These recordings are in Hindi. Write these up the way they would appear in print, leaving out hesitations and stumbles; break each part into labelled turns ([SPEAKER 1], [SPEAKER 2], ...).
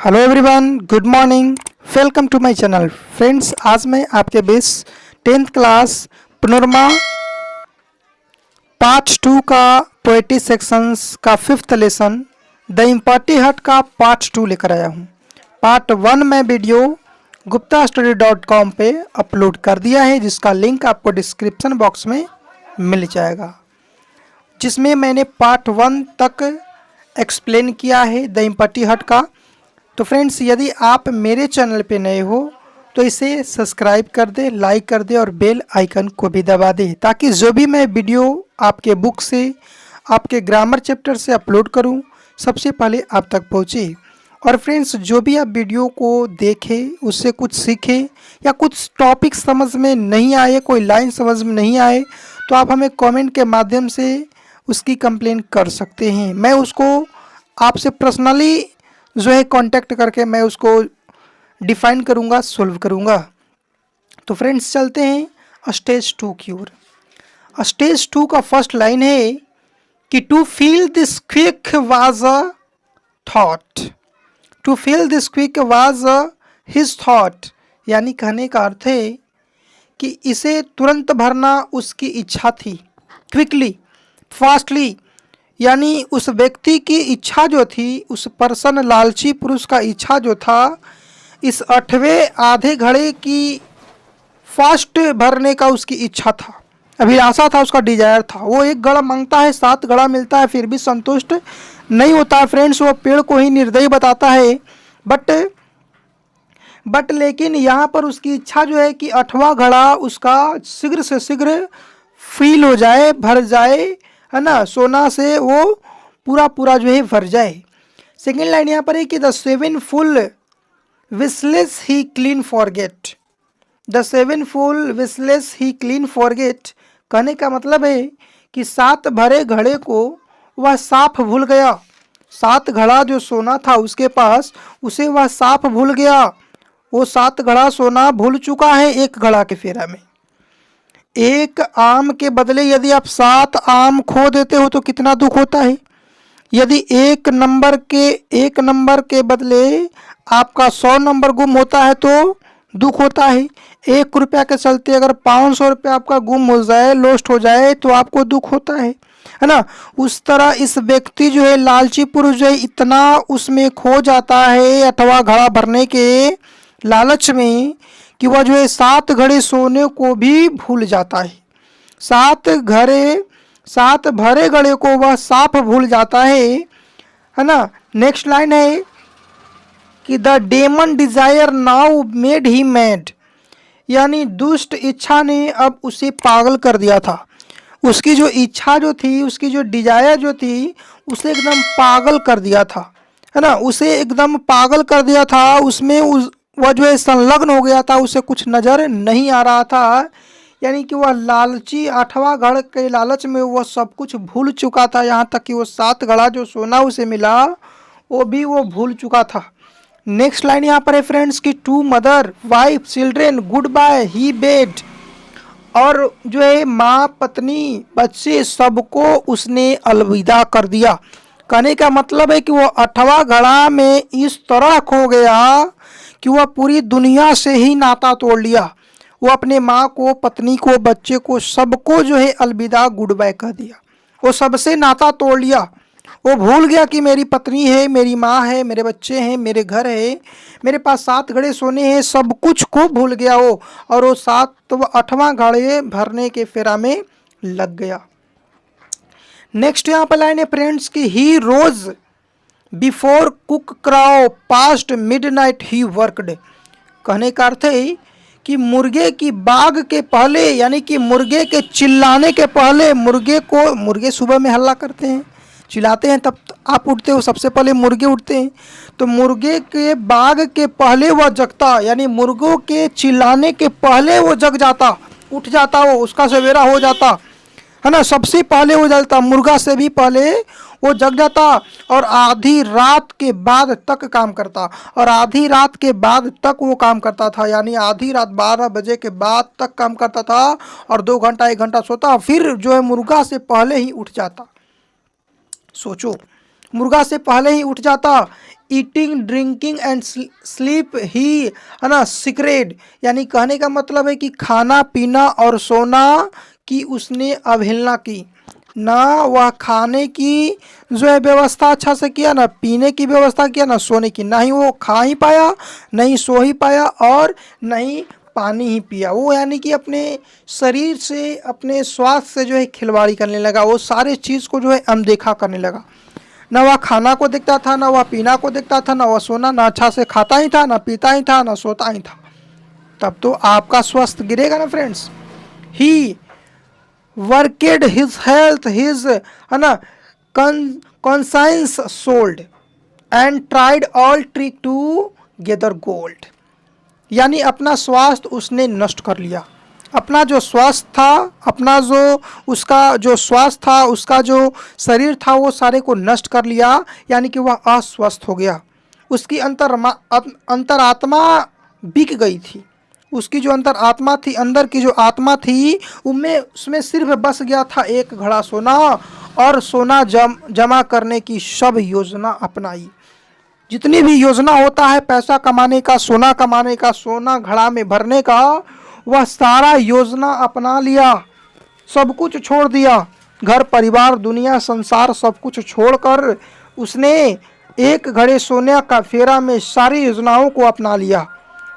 [SPEAKER 1] Hello everyone, good morning. Welcome to my channel. Friends, आज मैं आपके बीच 10th क्लास पनोरमा पार्ट 2 का पोएट्री सेक्शंस का 5th लेसन द इम्पॉर्टी हट का पार्ट 2 लेकर आया हूँ। पार्ट 1 में वीडियो guptastudy.com पे अपलोड कर दिया है, जिसका लिंक आपको डिस्क्रिप्शन बॉक्स में मिल जाएगा, जिसमें मैंने पार्ट 1 तक एक्सप्लेन किया है द इम्पॉर्टी हट का। तो फ्रेंड्स, यदि आप मेरे चैनल पे नए हो तो इसे सब्सक्राइब कर दे, लाइक कर दे और बेल आइकन को भी दबा दे, ताकि जो भी मैं वीडियो आपके बुक से, आपके ग्रामर चैप्टर से अपलोड करूं, सबसे पहले आप तक पहुंचे। और फ्रेंड्स, जो भी आप वीडियो को देखें उससे कुछ सीखें, या कुछ टॉपिक समझ में नहीं आए, कोई लाइन समझ में नहीं आए, तो आप हमें कमेंट के माध्यम से उसकी कंप्लेन कर सकते हैं। मैं उसको आपसे पर्सनली जो है कांटेक्ट करके मैं उसको डिफाइन करूँगा, सॉल्व करूँगा। तो फ्रेंड्स, चलते हैं स्टेज 2 की ओर। स्टेज 2 का फर्स्ट लाइन है कि to feel this quick was a thought. To feel this quick was his thought, यानी कहने का अर्थ है कि इसे तुरंत भरना उसकी इच्छा थी। क्विकली, फास्टली, यानी उस व्यक्ति की इच्छा जो थी, उस पर्सन, लालची पुरुष का इच्छा जो था, इस 8वें आधे घड़े की फास्ट भरने का उसकी इच्छा था, अभिलाषा था, उसका डिजायर था। वो एक घड़ा मांगता है, 7 घड़ा मिलता है, फिर भी संतुष्ट नहीं होता है। फ्रेंड्स, वो पेड़ को ही निर्दयी बताता है, बट लेकिन यहाँ पर उसकी इच्छा जो है कि 8वां घड़ा उसका शीघ्र से शीघ्र फील हो जाए, भर जाए, है ना, सोना से वो पूरा जो है भर जाए। सेकेंड लाइन यहाँ पर है कि the 7 full wishless he clean forget. The 7 full wishless he clean forget, कहने का मतलब है कि 7 भरे घड़े को वह साफ भूल गया। 7 घड़ा जो सोना था उसके पास, उसे वह साफ भूल गया। वो 7 घड़ा सोना भूल चुका है एक घड़ा के फेरा में। एक आम के बदले यदि आप 7 आम खो देते हो तो कितना दुख होता है। यदि एक नंबर के बदले आपका 100 नंबर गुम होता है तो दुख होता है। 1 रुपया के चलते अगर 500 रुपया आपका गुम हो जाए, लॉस्ट हो जाए, तो आपको दुख होता है ना। उस तरह इस व्यक्ति जो है, लालची पुरुष जो है, इतना उसमें खो जाता है 8वां घड़ा भरने के लालच में कि वह जो है 7 घड़े सोने को भी भूल जाता है। 7 भरे घड़े को वह साफ भूल जाता है ना। नेक्स्ट लाइन है कि the demon desire now made he mad, यानी दुष्ट इच्छा ने अब उसे पागल कर दिया था। उसकी जो इच्छा जो थी, उसकी जो डिजायर जो थी, उसे एकदम पागल कर दिया था, है ना। उसे एकदम पागल कर दिया था। उसमें वह जो है संलग्न हो गया था, उसे कुछ नज़र नहीं आ रहा था। यानी कि वह लालची 8वां घड़ के लालच में वह सब कुछ भूल चुका था, यहाँ तक कि वो 7 घड़ा जो सोना उसे मिला वो भी वो भूल चुका था। नेक्स्ट लाइन यहाँ पर है फ्रेंड्स कि to mother wife children good bye he bade, और जो है माँ, पत्नी, बच्चे, सबको उसने अलविदा कर दिया। कहने का मतलब है कि वो 8वां घड़ा में इस तरह खो गया कि वह पूरी दुनिया से ही नाता तोड़ लिया। वो अपने माँ को, पत्नी को, बच्चे को, सबको जो है अलविदा, गुड बाय कह दिया। वो सबसे नाता तोड़ लिया। वो भूल गया कि मेरी पत्नी है, मेरी माँ है, मेरे बच्चे हैं, मेरे घर है, मेरे पास 7 घड़े सोने हैं, सब कुछ को भूल गया वो। और वो 8वां घड़े भरने के फेरा में लग गया। नेक्स्ट यहाँ पर लाइन है फ्रेंड्स कि he rose before cock crow past midnight he worked. कहने का अर्थ है कि मुर्गे की बाग के पहले, यानी कि मुर्गे के चिल्लाने के पहले, मुर्गे सुबह में हल्ला करते हैं, चिल्लाते हैं, तब आप उठते हो, सबसे पहले मुर्गे उठते हैं। तो मुर्गे के बाग के पहले वह जगता, यानी मुर्गों के चिल्लाने के पहले वो जग जाता, उठ जाता, वो उसका सवेरा हो जाता, है ना। सबसे पहले वो जलता, मुर्गा से भी पहले वो जग जाता, और आधी रात के बाद तक काम करता, और आधी रात के बाद तक वो काम करता था, यानी आधी रात 12 बजे के बाद तक काम करता था, और 2 घंटा 1 घंटा सोता, फिर जो है मुर्गा से पहले ही उठ जाता। सोचो, मुर्गा से पहले ही उठ जाता। ईटिंग ड्रिंकिंग एंड स्लीप ही, है ना, सीक्रेट, यानी कहने का मतलब है कि खाना पीना और सोना की उसने अवहेलना की। ना वह खाने की जो है व्यवस्था अच्छा से किया, ना पीने की व्यवस्था किया, ना सोने की। ना ही वो खा ही पाया, नहीं सो ही पाया, और नहीं पानी ही पिया। वो यानी कि अपने शरीर से, अपने स्वास्थ्य से जो है खिलवाड़ी करने लगा। वो सारे चीज़ को जो है अनदेखा करने लगा। ना वह खाना को देखता था, ना वह पीना को देखता था, ना वह सोना, ना अच्छा से खाता ही था, ना पीता ही था, ना सोता ही था। तब तो आपका स्वास्थ्य गिरेगा ना friends. He worked his health, his, है ना, conscience sold and tried all trick to gather gold, यानी अपना स्वास्थ्य उसने नष्ट कर लिया। अपना जो स्वास्थ्य था, अपना जो उसका जो स्वास्थ्य था, उसका जो शरीर था, वो सारे को नष्ट कर लिया, यानी कि वह अस्वस्थ हो गया। उसकी अंतरात्मा बिक गई थी। उसकी जो अंतर आत्मा थी, अंदर की जो आत्मा थी, उसमें सिर्फ बस गया था एक घड़ा सोना, और सोना जमा करने की सब योजना अपनाई। जितनी भी योजना होता है पैसा कमाने का, सोना कमाने का, सोना घड़ा में भरने का, वह सारा योजना अपना लिया। सब कुछ छोड़ दिया, घर परिवार दुनिया संसार सब कुछ छोड़कर उसने एक घड़े सोने का फेरा में सारी योजनाओं को अपना लिया।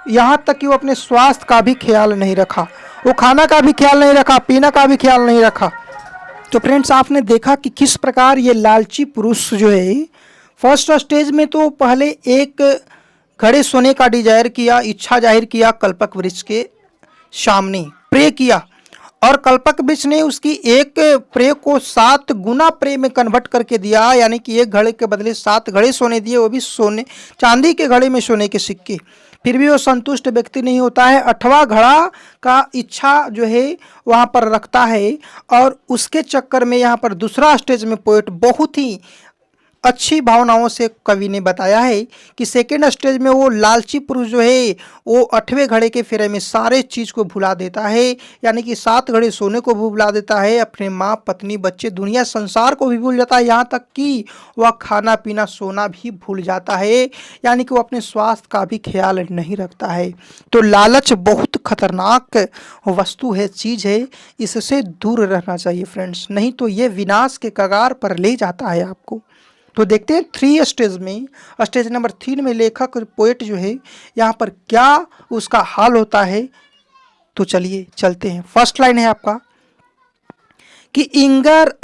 [SPEAKER 1] यहाँ तक कि वो अपने स्वास्थ्य का भी ख्याल नहीं रखा, वो खाना का भी ख्याल नहीं रखा, पीना का भी ख्याल नहीं रखा। तो फ्रेंड्स, आपने देखा कि किस प्रकार ये लालची पुरुष जो है, फर्स्ट स्टेज में तो पहले एक घड़े सोने का डिजायर किया, इच्छा जाहिर किया, कल्पक वृक्ष के सामने प्रे किया, और कल्पक वृक्ष ने उसकी एक प्रे को 7 गुना प्रे में कन्वर्ट करके दिया, यानी कि एक घड़े के बदले 7 घड़े सोने दिए, वो भी सोने चांदी के घड़े में सोने के सिक्के। फिर भी वो संतुष्ट व्यक्ति नहीं होता है, 8वां घड़ा का इच्छा जो है वहाँ पर रखता है, और उसके चक्कर में यहाँ पर दूसरा स्टेज में पोएट बहुत ही अच्छी भावनाओं से कवि ने बताया है कि सेकेंड स्टेज में वो लालची पुरुष जो है वो 8वें घड़े के फेरे में सारे चीज़ को भुला देता है, यानी कि 7 घड़े सोने को भी भुला देता है, अपने माँ पत्नी बच्चे दुनिया संसार को भी भूल जाता है, यहाँ तक कि वह खाना पीना सोना भी भूल जाता है, यानी कि वो अपने स्वास्थ्य का भी ख्याल नहीं रखता है। तो लालच बहुत खतरनाक वस्तु है, चीज़ है, इससे दूर रहना चाहिए फ्रेंड्स, नहीं तो ये विनाश के कगार पर ले जाता है आपको। तो देखते हैं 3 स्टेज में, स्टेज नंबर 3 में लेखक पोएट जो है यहाँ पर क्या उसका हाल होता है। तो चलिए चलते हैं। फर्स्ट लाइन है आपका कि eager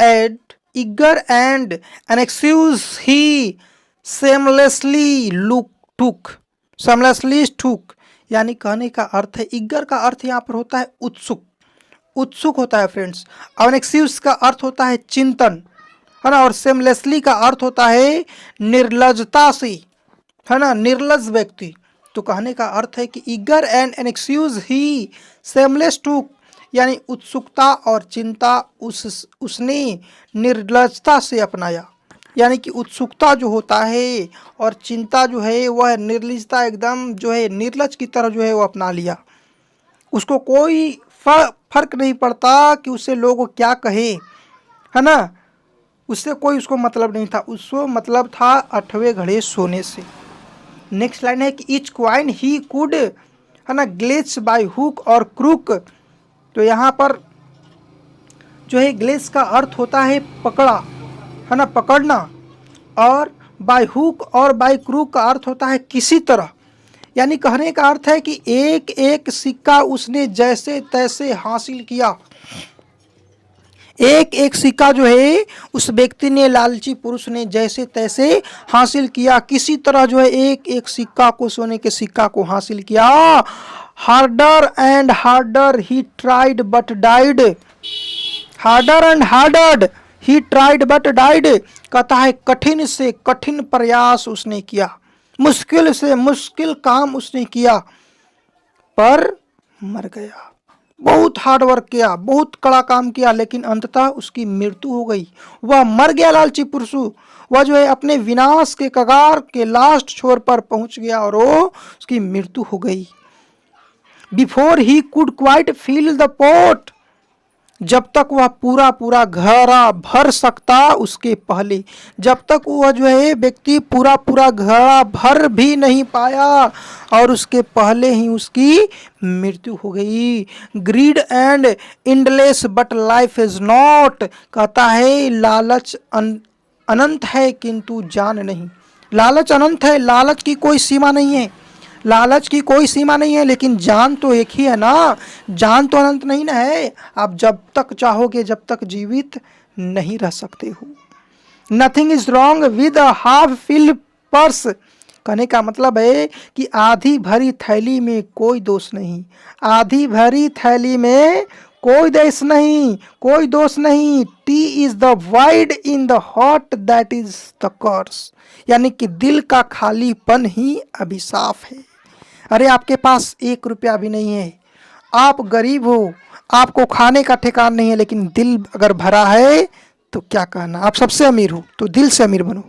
[SPEAKER 1] and an excuse he seamlessly टूक, यानी कहने का अर्थ है, इगर का अर्थ यहाँ पर होता है उत्सुक होता है फ्रेंड्स, और एक्सक्यूज का अर्थ होता है चिंतन, है ना, और सेमलेसली का अर्थ होता है निर्लजता से, है ना, निर्लज व्यक्ति। तो कहने का अर्थ है कि eager and an excuse he seamless to, यानी उत्सुकता और चिंता उसने निर्लजता से अपनाया, यानी कि उत्सुकता जो होता है और चिंता जो है वह निर्लजता एकदम जो है निर्लज की तरह जो है वो अपना लिया। उसको कोई फर्क नहीं पड़ता कि उससे लोग क्या कहे, है ना, उससे कोई उसको मतलब नहीं था, उसको मतलब था 8वें घड़े सोने से। नेक्स्ट लाइन है कि ईच क्वाइन ही कुड, है ना, ग्लेच बाय हुक और क्रूक। तो यहाँ पर जो है ग्लेच का अर्थ होता है पकड़ा, है ना, पकड़ना, और बाय हुक और बाय क्रूक का अर्थ होता है किसी तरह, यानी कहने का अर्थ है कि एक एक सिक्का उसने जैसे तैसे हासिल किया, एक एक सिक्का जो है उस व्यक्ति ने, लालची पुरुष ने जैसे तैसे हासिल किया, किसी तरह जो है एक एक सिक्का को, सोने के सिक्का को हासिल किया। Harder and harder he tried but died, harder and harder he tried but died, कहता है कठिन से कठिन प्रयास उसने किया, मुश्किल से मुश्किल काम उसने किया, पर मर गया। बहुत हार्ड वर्क किया, बहुत कड़ा काम किया, लेकिन अंततः उसकी मृत्यु हो गई, वह मर गया। लालची पुरुष वह जो है अपने विनाश के कगार के लास्ट छोर पर पहुंच गया और वो उसकी मृत्यु हो गई। Before he could quite feel the pot, जब तक वह पूरा पूरा घड़ा भर सकता उसके पहले, जब तक वह जो है व्यक्ति पूरा पूरा घड़ा भर भी नहीं पाया और उसके पहले ही उसकी मृत्यु हो गई। Grid and endless but life is not, कहता है लालच अनंत है किंतु जान नहीं। लालच अनंत है, लालच की कोई सीमा नहीं है, लालच की कोई सीमा नहीं है, लेकिन जान तो एक ही है ना, जान तो अनंत नहीं ना है। आप जब तक चाहोगे जब तक जीवित नहीं रह सकते हो। Nothing is wrong with a half fill purse, कहने का मतलब है कि आधी भरी थैली में कोई दोष नहीं, आधी भरी थैली में कोई दोष नहीं, कोई दोष नहीं। It is the void in the heart that is the curse, यानी कि दिल का खालीपन ही अभिशाप है। अरे आपके पास 1 रुपया भी नहीं है, आप गरीब हो, आपको खाने का ठिकाना नहीं है, लेकिन दिल अगर भरा है तो क्या कहना, आप सबसे अमीर हो, तो दिल से अमीर बनो।